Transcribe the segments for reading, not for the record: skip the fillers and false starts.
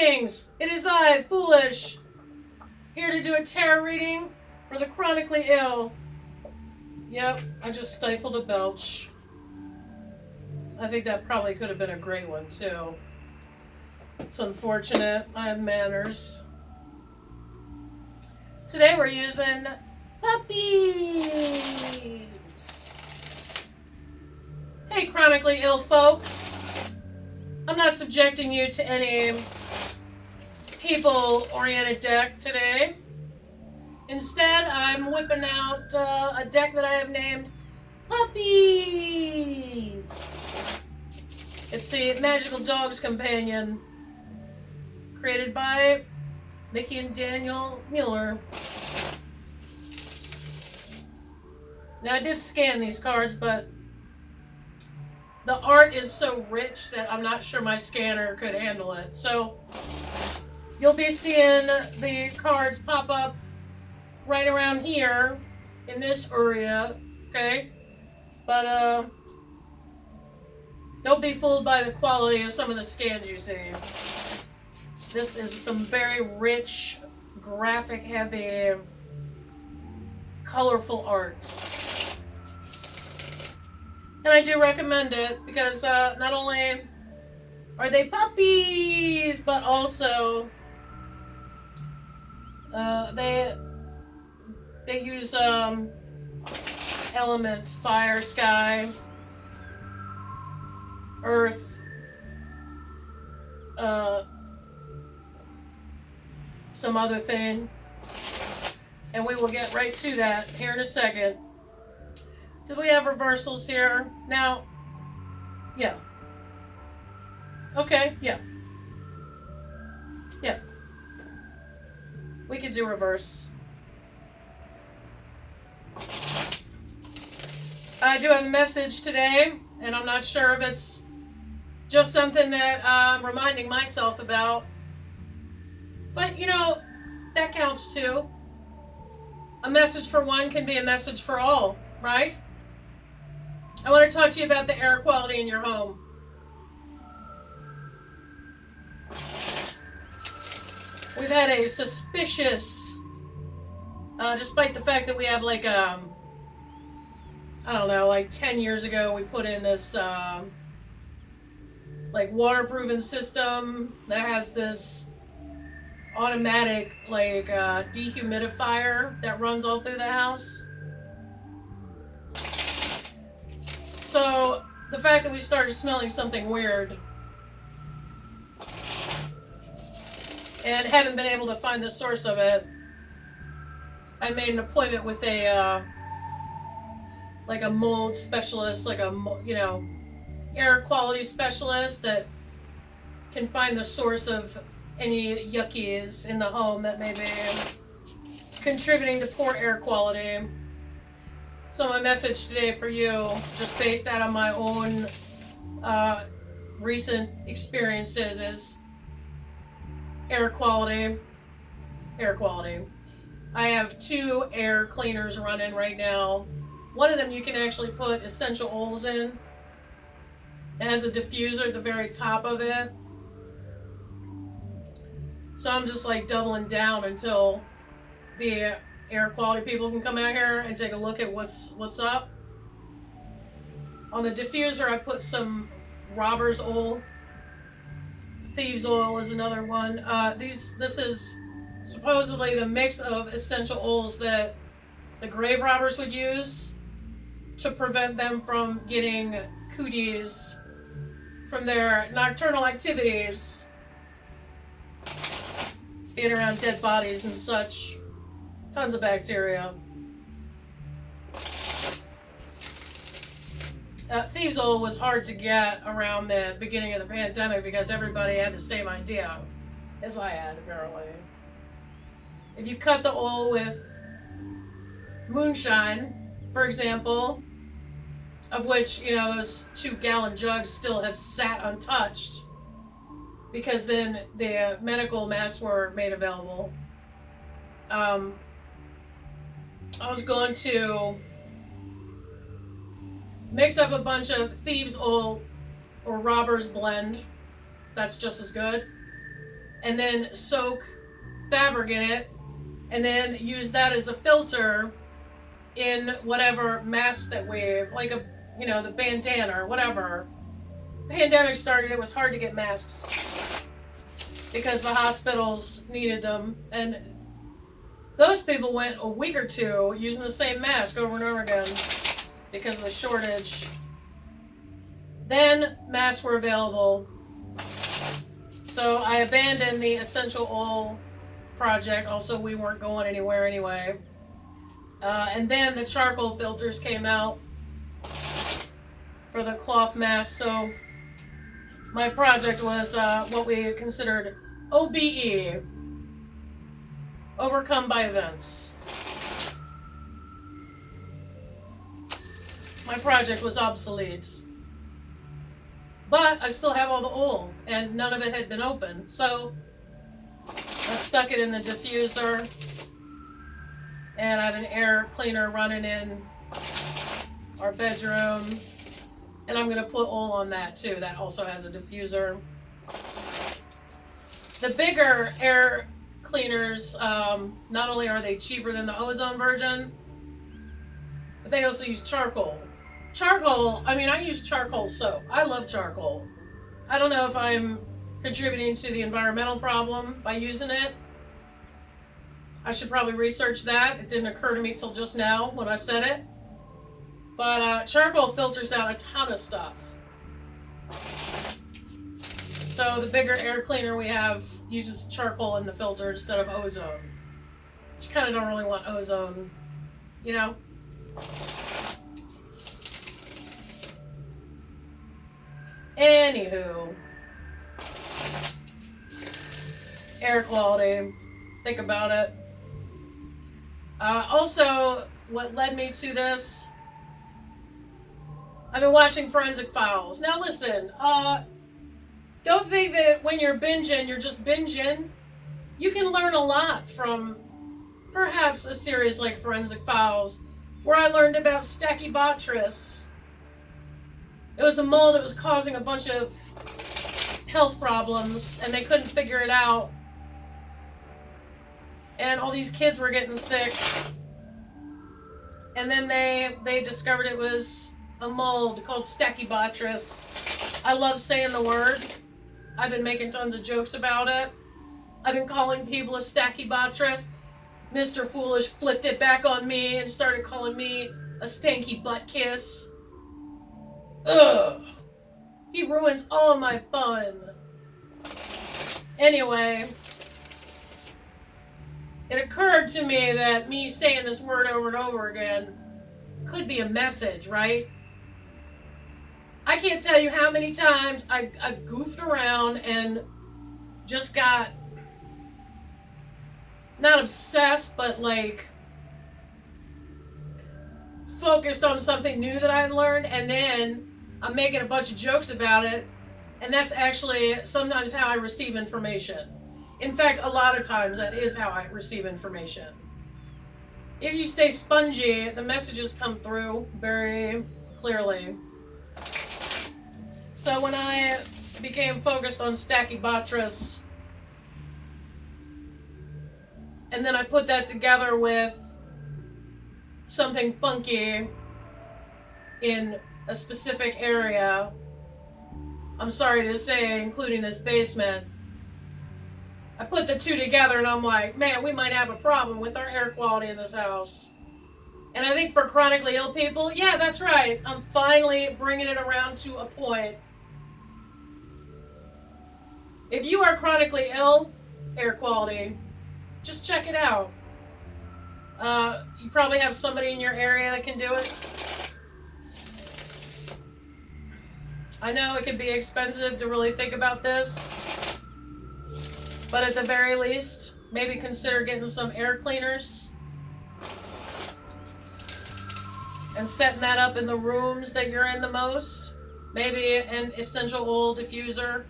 Greetings! It is I, Foolish, here to do a tarot reading for the chronically ill. Yep, I just stifled a belch. I think that probably could have been a great one, too. It's unfortunate. I have manners. Today we're using Puppies! Hey, chronically ill folks. I'm not subjecting you to any people-oriented deck today. Instead, I'm whipping out a deck that I have named Puppies. It's the Magical Dogs Companion, created by Mickey and Daniel Mueller. Now, I did scan these cards, but the art is so rich that I'm not sure my scanner could handle it. So you'll be seeing the cards pop up right around here in this area, okay? But don't be fooled by the quality of some of the scans you see. This is some very rich, graphic-heavy, colorful art. And I do recommend it because not only are they puppies, but also they use elements: fire, sky, earth, some other thing. And we will get right to that here in a second. Do we have reversals here? Now, yeah. Okay, yeah. Yeah. We could do reverse. I do have a message today, and I'm not sure if it's just something that I'm reminding myself about. But, you know, that counts too. A message for one can be a message for all, right? I want to talk to you about the air quality in your home. We've had a suspicious, despite the fact that we have like, I don't know, like 10 years ago we put in this like waterproofing system that has this automatic like dehumidifier that runs all through the house. So the fact that we started smelling something weird and haven't been able to find the source of it, I made an appointment with a like a mold specialist, like a air quality specialist that can find the source of any yuckies in the home that may be contributing to poor air quality. So my message today for you, just based out of my own recent experiences, is air quality. Air quality. I have 2 air cleaners running right now. One of them you can actually put essential oils in. It has a diffuser at the very top of it. So I'm just like doubling down until the air quality people can come out here and take a look at what's up. On the diffuser, I put some robber's oil. Thieves oil is another one. This is supposedly the mix of essential oils that the grave robbers would use to prevent them from getting cooties from their nocturnal activities, being around dead bodies and such. Tons of bacteria. Thieves' oil was hard to get around the beginning of the pandemic because everybody had the same idea as I had, apparently. If you cut the oil with moonshine, for example, of which, those 2-gallon jugs still have sat untouched because then the medical masks were made available. I was going to mix up a bunch of thieves' oil or robber's blend. That's just as good. and then soak fabric in it, and then use that as a filter in whatever mask that we, like a, the bandana or whatever. Pandemic started, it was hard to get masks because the hospitals needed them, and those people went a week or two using the same mask over and over again because of the shortage. Then masks were available, so I abandoned the essential oil project. Also, we weren't going anywhere anyway. And then the charcoal filters came out for the cloth mask. So my project was what we considered OBE, overcome by events. My project was obsolete. But I still have all the oil, and none of it had been opened. So I stuck it in the diffuser, and I have an air cleaner running in our bedroom, and I'm going to put oil on that too. That also has a diffuser. The bigger air cleaners, not only are they cheaper than the ozone version, but they also use charcoal. Charcoal, I use charcoal soap. I love charcoal. I don't know if I'm contributing to the environmental problem by using it. I should probably research that. It didn't occur to me till just now when I said it. But charcoal filters out a ton of stuff. So the bigger air cleaner we have uses charcoal in the filter instead of ozone. You kind of don't really want ozone, Anywho, air quality, think about it. Also, what led me to this, I've been watching Forensic Files. Now listen, don't think that when you're binging, you're just binging. You can learn a lot from perhaps a series like Forensic Files, where I learned about Stachybotries. It was a mold that was causing a bunch of health problems, and they couldn't figure it out. And all these kids were getting sick. And then they discovered it was a mold called Stachybotries. I love saying the word. I've been making tons of jokes about it. I've been calling people a Stachybotries. Mr. Foolish flipped it back on me and started calling me a stanky butt kiss. Ugh. He ruins all my fun. Anyway, it occurred to me that me saying this word over and over again could be a message, right? I can't tell you how many times I've goofed around and just got not obsessed, but focused on something new that I had learned, and then I'm making a bunch of jokes about it, and that's actually sometimes how I receive information. In fact, a lot of times that is how I receive information. If you stay spongy, the messages come through very clearly. So when I became focused on Stachybotries, and then I put that together with something funky in a specific area, I'm sorry to say, including this basement, I put the two together and I'm like, man, we might have a problem with our air quality in this house. And I think for chronically ill people, yeah, that's right. I'm finally bringing it around to a point. If you are chronically ill, air quality, just check it out. You probably have somebody in your area that can do it. I know it can be expensive to really think about this, but at the very least, maybe consider getting some air cleaners and setting that up in the rooms that you're in the most. Maybe an essential oil diffuser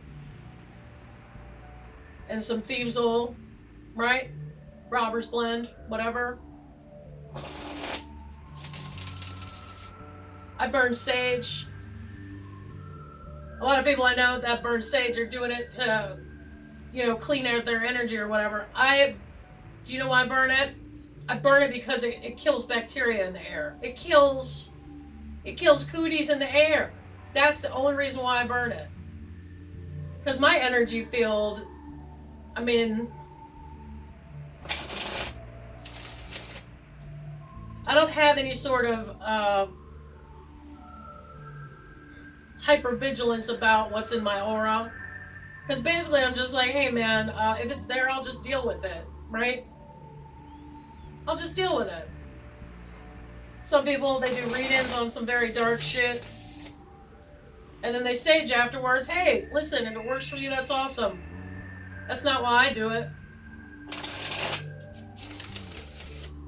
and some thieves oil, right? Robber's blend, whatever. I burn sage. A lot of people I know that burn sage are doing it to clean out their energy or whatever. Do you know why I burn it? I burn it because it kills bacteria in the air. It kills cooties in the air. That's the only reason why I burn it. Because my energy field, I mean, I don't have any sort of hypervigilance about what's in my aura. Because basically I'm just like, hey man, if it's there, I'll just deal with it, right? I'll just deal with it. Some people, they do read-ins on some very dark shit. And then they sage afterwards, hey, listen, if it works for you, that's awesome. That's not why I do it.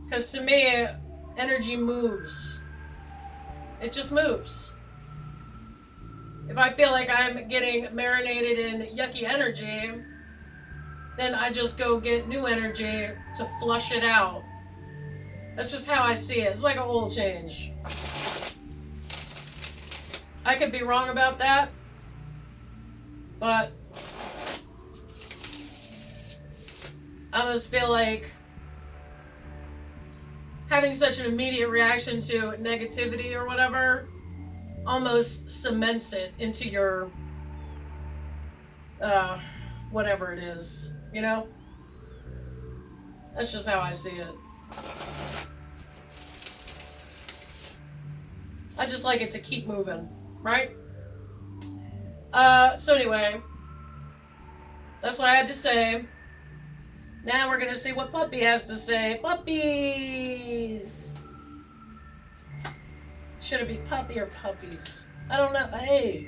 Because to me, energy moves. It just moves. If I feel like I'm getting marinated in yucky energy, then I just go get new energy to flush it out. That's just how I see it. It's like an oil change. I could be wrong about that, but I just feel like having such an immediate reaction to negativity or whatever almost cements it into your whatever it is, That's just how I see it. I just like it to keep moving, right? So anyway, that's what I had to say. Now we're gonna see what Puppy has to say. Puppies! Should it be Puppy or Puppies? I don't know. Hey!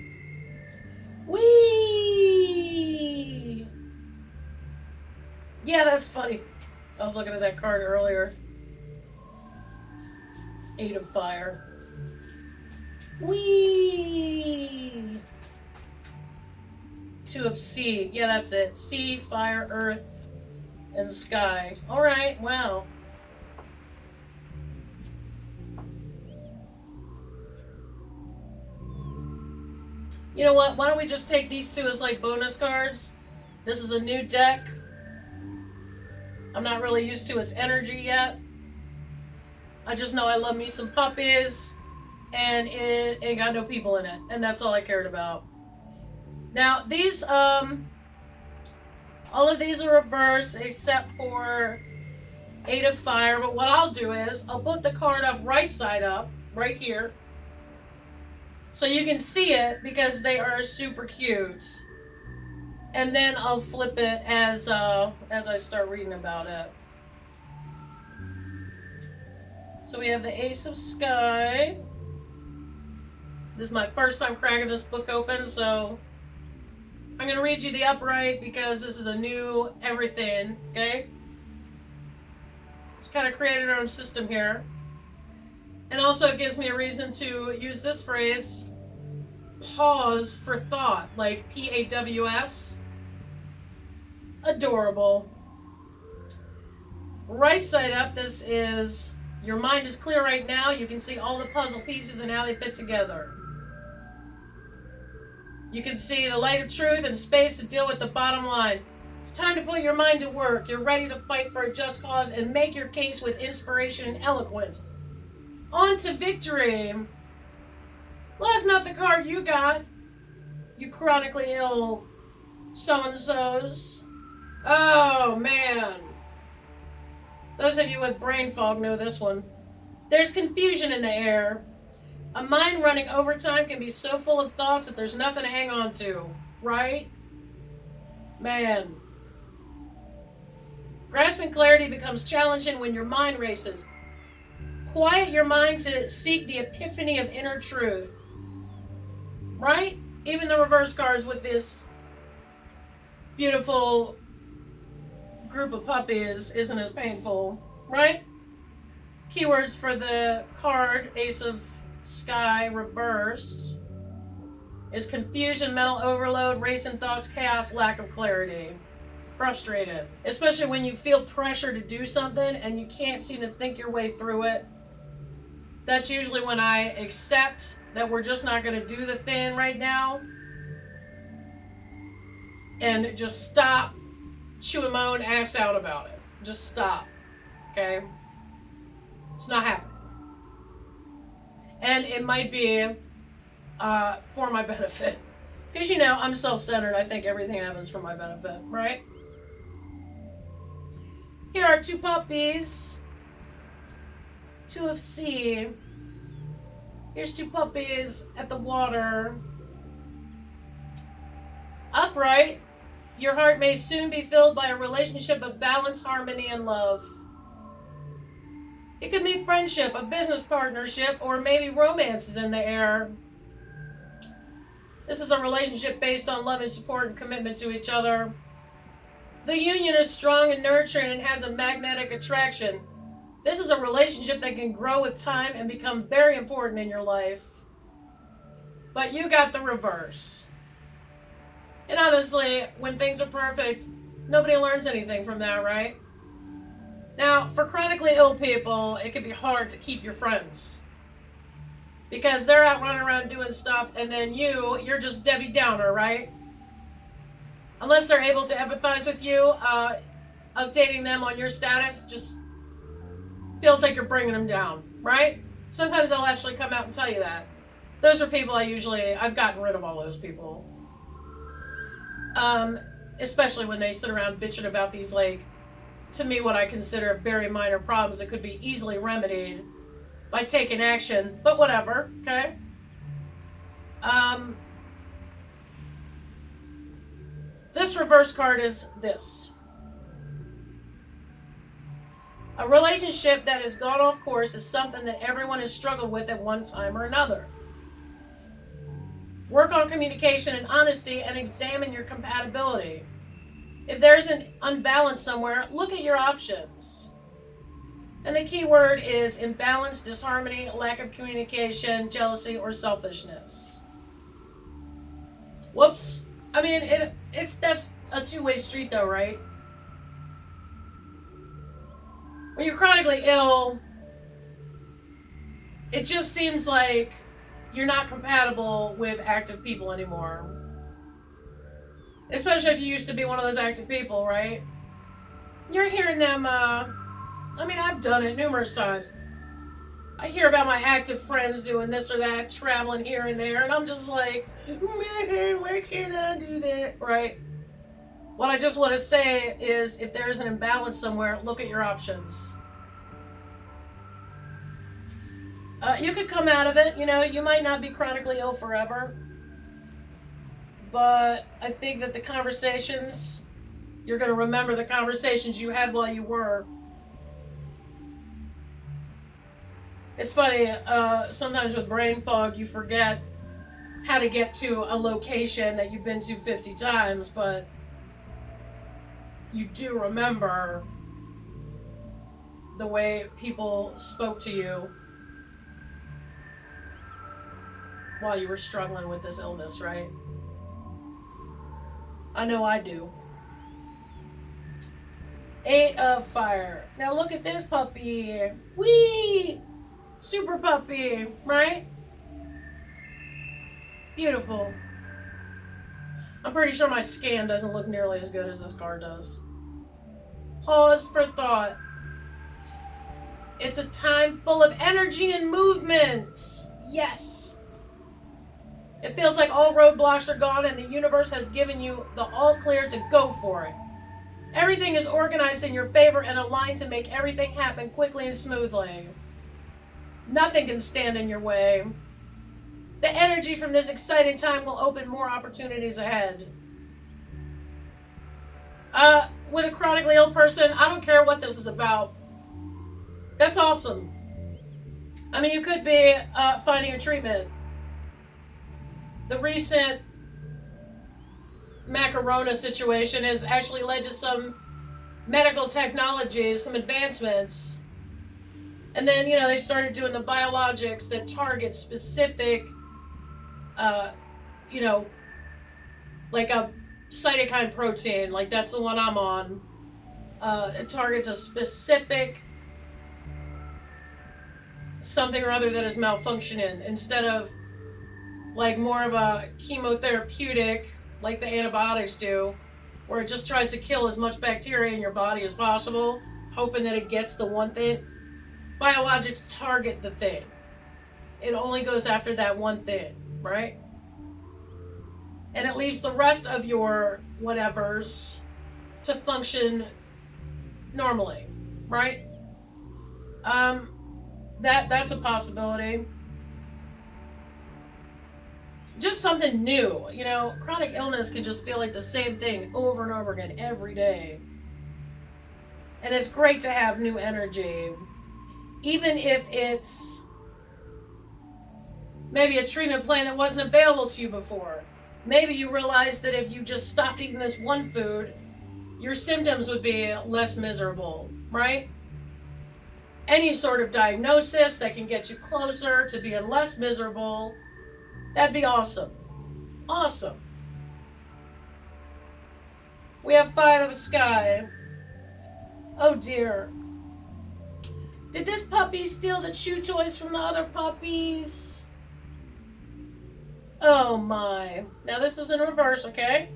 Whee! Yeah, that's funny. I was looking at that card earlier. 8 of Fire. Whee! 2 of Sea. Yeah, that's it. Sea, Fire, Earth, and Sky. Alright, wow. You know what? Why don't we just take these 2 as like bonus cards? This is a new deck. I'm not really used to its energy yet. I just know I love me some puppies. And it ain't got no people in it. And that's all I cared about. Now, these, all of these are reversed except for 8 of Fire. But what I'll do is, I'll put the card up right side up, right here. So you can see it because they are super cute. And then I'll flip it as I start reading about it. So we have the Ace of Skye. This is my first time cracking this book open, so I'm going to read you the upright because this is a new everything, okay? Just kind of created our own system here. And also it gives me a reason to use this phrase, pause for thought, like PAWS. Adorable. Right side up, this is, your mind is clear right now. You can see all the puzzle pieces and how they fit together. You can see the light of truth and space to deal with the bottom line. It's time to put your mind to work. You're ready to fight for a just cause and make your case with inspiration and eloquence. On to victory. Well, that's not the card you got. You chronically ill so-and-sos. Oh, man. Those of you with brain fog know this one. There's confusion in the air. A mind running overtime can be so full of thoughts that there's nothing to hang on to, right? Man. Grasping clarity becomes challenging when your mind races. Quiet your mind to seek the epiphany of inner truth. Right? Even the reverse cards with this beautiful group of puppies isn't as painful, right? Keywords for the card, Ace of Skye reversed, is confusion, mental overload, racing thoughts, chaos, lack of clarity. Frustrated. Especially when you feel pressure to do something and you can't seem to think your way through it. That's usually when I accept that we're just not going to do the thing right now. And just stop chewing my own ass out about it. Just stop. Okay? It's not happening. And it might be for my benefit. Because, you know, I'm self-centered. I think everything happens for my benefit, right? Here are 2 puppies. 2 of C. Here's 2 puppies at the water. Upright. Your heart may soon be filled by a relationship of balance, harmony, and love. It could be friendship, a business partnership, or maybe romance is in the air. This is a relationship based on love and support and commitment to each other. The union is strong and nurturing and has a magnetic attraction. This is a relationship that can grow with time and become very important in your life. But you got the reverse. And honestly, when things are perfect, nobody learns anything from that, right? Now, for chronically ill people, it can be hard to keep your friends. Because they're out running around doing stuff, and then you're just Debbie Downer, right? Unless they're able to empathize with you, updating them on your status just feels like you're bringing them down, right? Sometimes they'll actually come out and tell you that. Those are people I've gotten rid of all those people. Especially when they sit around bitching about these, like, to me, what I consider very minor problems that could be easily remedied by taking action, but whatever, okay? This reverse card is this. A relationship that has gone off course is something that everyone has struggled with at one time or another. Work on communication and honesty and examine your compatibility. If there's an unbalance somewhere, look at your options. And the key word is imbalance, disharmony, lack of communication, jealousy, or selfishness. Whoops. I mean, that's a two-way street though, right? When you're chronically ill, it just seems like you're not compatible with active people anymore. Especially if you used to be one of those active people, right? You're hearing them, I've done it numerous times. I hear about my active friends doing this or that, traveling here and there, and I'm just like, man, why can't I do that, right? What I just want to say is, if there's an imbalance somewhere, look at your options. You could come out of it, you might not be chronically ill forever, but I think that the conversations, you're going to remember the conversations you had while you were. It's funny, sometimes with brain fog, you forget how to get to a location that you've been to 50 times, but you do remember the way people spoke to you while you were struggling with this illness, right? I know I do. 8 of fire. Now look at this puppy. Whee! Super puppy, right? Beautiful. I'm pretty sure my scan doesn't look nearly as good as this card does. Pause for thought. It's a time full of energy and movement. Yes. It feels like all roadblocks are gone and the universe has given you the all clear to go for it. Everything is organized in your favor and aligned to make everything happen quickly and smoothly. Nothing can stand in your way. The energy from this exciting time will open more opportunities ahead. With a chronically ill person, I don't care what this is about. That's awesome. I mean, you could be finding a treatment. The recent Macarona situation has actually led to some medical technologies, some advancements. And then, they started doing the biologics that target specific, like a cytokine protein, like that's the one I'm on. It targets a specific something or other that is malfunctioning instead of like more of a chemotherapeutic like the antibiotics do. where it just tries to kill as much bacteria in your body as possible, hoping that it gets the one thing. Biologics target the thing. It only goes after that one thing, right? And it leaves the rest of your whatevers to function normally, right? That's a possibility. Just something new. You know, chronic illness can just feel like the same thing over and over again every day. And it's great to have new energy. Even if it's maybe a treatment plan that wasn't available to you before. Maybe you realize that if you just stopped eating this one food, your symptoms would be less miserable, right? Any sort of diagnosis that can get you closer to being less miserable, that'd be awesome. Awesome. We have 5 of Skye. Oh dear. Did this puppy steal the chew toys from the other puppies? Oh my. Now this is in reverse, okay?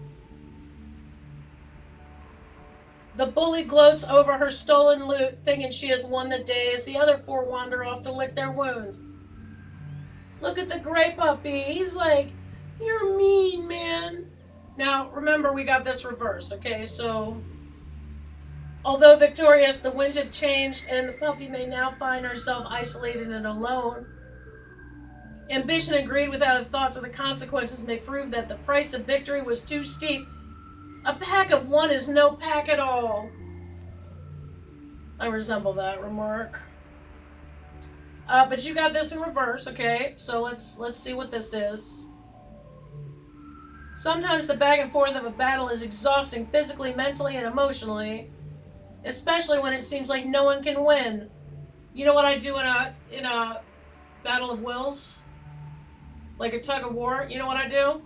The bully gloats over her stolen loot, thinking she has won the day as the other 4 wander off to lick their wounds. Look at the gray puppy. He's like, you're mean, man. Now, remember, we got this reverse, okay? So, although victorious, the winds have changed, and the puppy may now find herself isolated and alone. Ambition and greed without a thought to the consequences may prove that the price of victory was too steep. A pack of 1 is no pack at all. I resemble that remark. But you got this in reverse, okay? So let's see what this is. Sometimes the back and forth of a battle is exhausting physically, mentally, and emotionally, especially when it seems like no one can win. You know what I do in a battle of wills? Like a tug of war, you know what I do?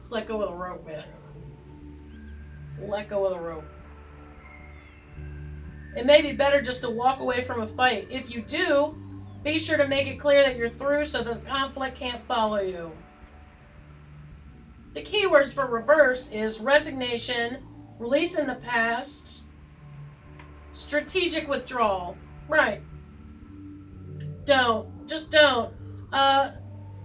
Just let go of the rope, man. Just let go of the rope. It may be better just to walk away from a fight. If you do, be sure to make it clear that you're through so the conflict can't follow you. The keywords for reverse is resignation, release in the past, strategic withdrawal. Right. Don't. Just don't.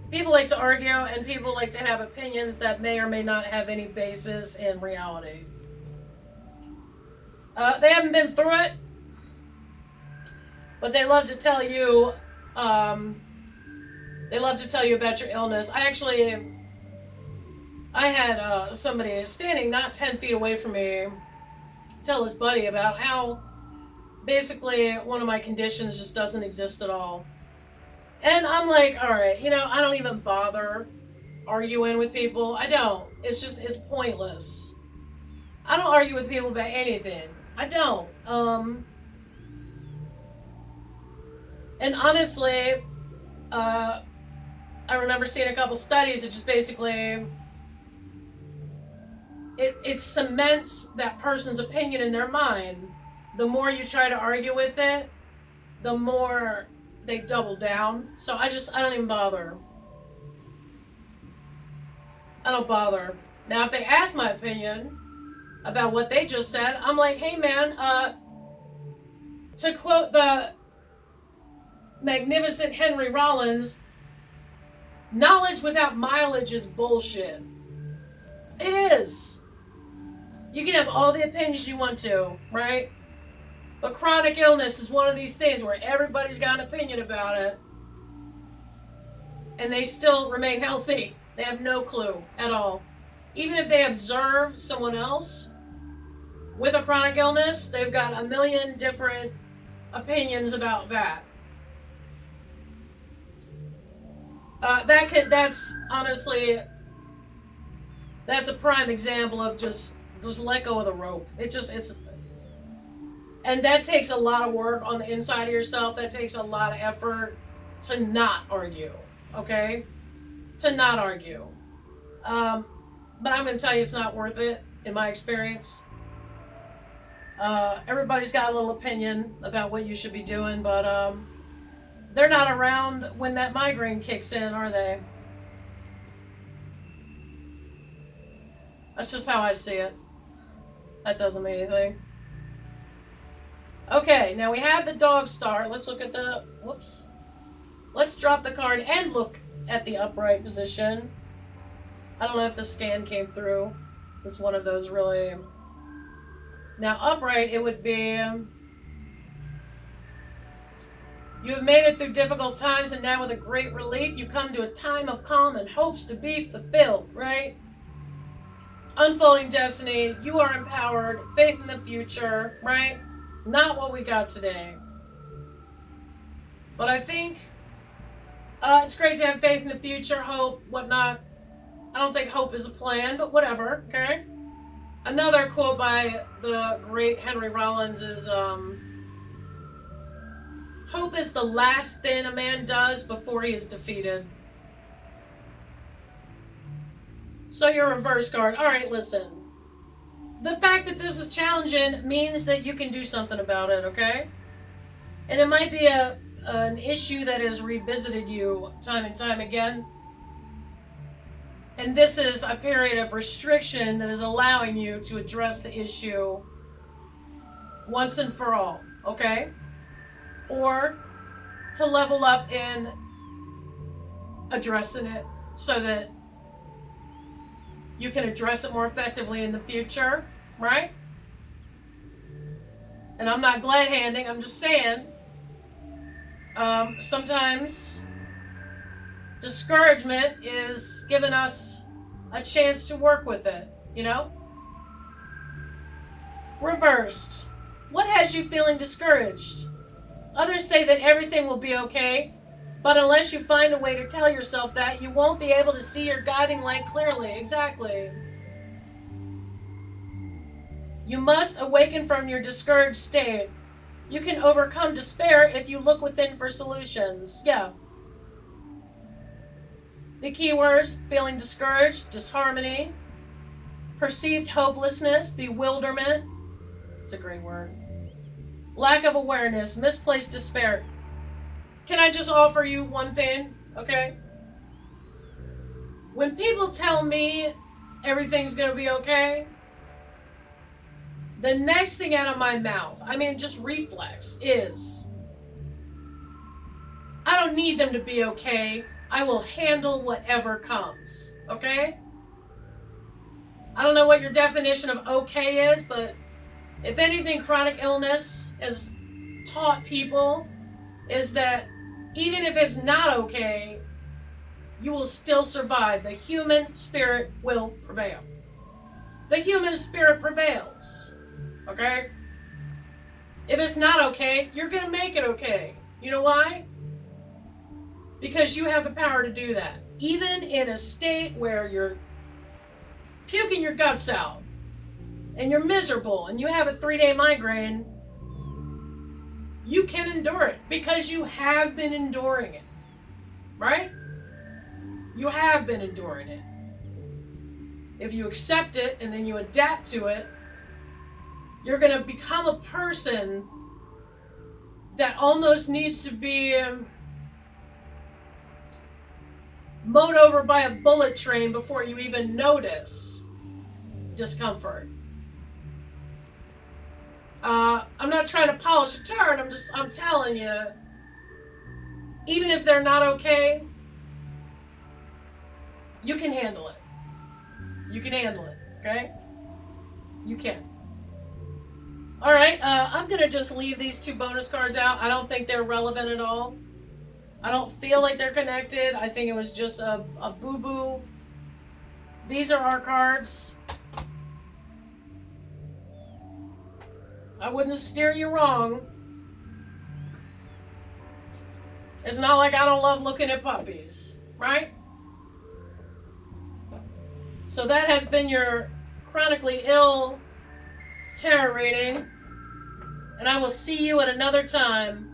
People like to argue and people like to have opinions that may or may not have any basis in reality. They haven't been through it, but they love to tell you, about your illness. I had somebody standing not 10 feet away from me tell his buddy about how basically one of my conditions just doesn't exist at all. And I'm like, all right, I don't even bother arguing with people. I don't. It's pointless. I don't argue with people about anything. I don't. And honestly, I remember seeing a couple studies that just basically it cements that person's opinion in their mind. The more you try to argue with it, the more they double down. So I don't even bother. I don't bother. Now, if they ask my opinion about what they just said, I'm like, hey man, to quote the magnificent Henry Rollins, knowledge without mileage is bullshit. It is. You can have all the opinions you want to, right? But chronic illness is one of these things where everybody's got an opinion about it, and they still remain healthy. They have no clue at all. Even if they observe someone else with a chronic illness, they've got a million different opinions about that. That's honestly, that's a prime example of just let go of the rope. And that takes a lot of work on the inside of yourself. That takes a lot of effort to not argue, okay? To not argue. But I'm going to tell you it's not worth it, in my experience. Everybody's got a little opinion about what you should be doing, but they're not around when that migraine kicks in, are they? That's just how I see it. That doesn't mean anything. Okay, now we have the dog star. Let's look at the... Whoops. Let's drop the card and look at the upright position. I don't know if the scan came through. It's one of those really... Now, upright, it would be... You have made it through difficult times, and now with a great relief, you come to a time of calm and hopes to be fulfilled, right? Unfolding destiny, you are empowered, faith in the future, right? It's not what we got today. But I think it's great to have faith in the future, hope, whatnot. I don't think hope is a plan, but whatever, okay? Another quote by the great Henry Rollins is, hope is the last thing a man does before he is defeated. So your reverse card. All right, listen. The fact that this is challenging means that you can do something about it, okay? And it might be an issue that has revisited you time and time again. And this is a period of restriction that is allowing you to address the issue once and for all, okay? Or to level up in addressing it so that you can address it more effectively in the future, right? And I'm not glad handing, I'm just saying, sometimes discouragement is giving us a chance to work with it, you know? Reversed. What has you feeling discouraged? Others say that everything will be okay, but unless you find a way to tell yourself that, you won't be able to see your guiding light clearly. Exactly. You must awaken from your discouraged state. You can overcome despair if you look within for solutions. Yeah. The keywords: feeling discouraged, disharmony, perceived hopelessness, bewilderment. It's a great word. Lack of awareness, misplaced despair. Can I just offer you one thing, okay? When people tell me everything's going to be okay, the next thing out of my mouth, I mean, just reflex, is, I don't need them to be okay. I will handle whatever comes, okay? I don't know what your definition of okay is, but if anything, chronic illness has taught people is that even if it's not okay, you will still survive. The human spirit will prevail. The human spirit prevails. Okay? If it's not okay, you're going to make it okay. You know why? Because you have the power to do that. Even in a state where you're puking your guts out and you're miserable and you have a 3-day migraine, you can endure it because you have been enduring it. Right? You have been enduring it. If you accept it and then you adapt to it, you're going to become a person that almost needs to be mowed over by a bullet train before you even notice discomfort. I'm not trying to polish a turd. I'm telling you, even if they're not okay, you can handle it. You can handle it, okay? You can. All right, I'm going to just leave these 2 bonus cards out. I don't think they're relevant at all. I don't feel like they're connected. I think it was just a boo-boo. These are our cards. I wouldn't steer you wrong. It's not like I don't love looking at puppies, right? So that has been your Chronically Ill tarot reading. And I will see you at another time.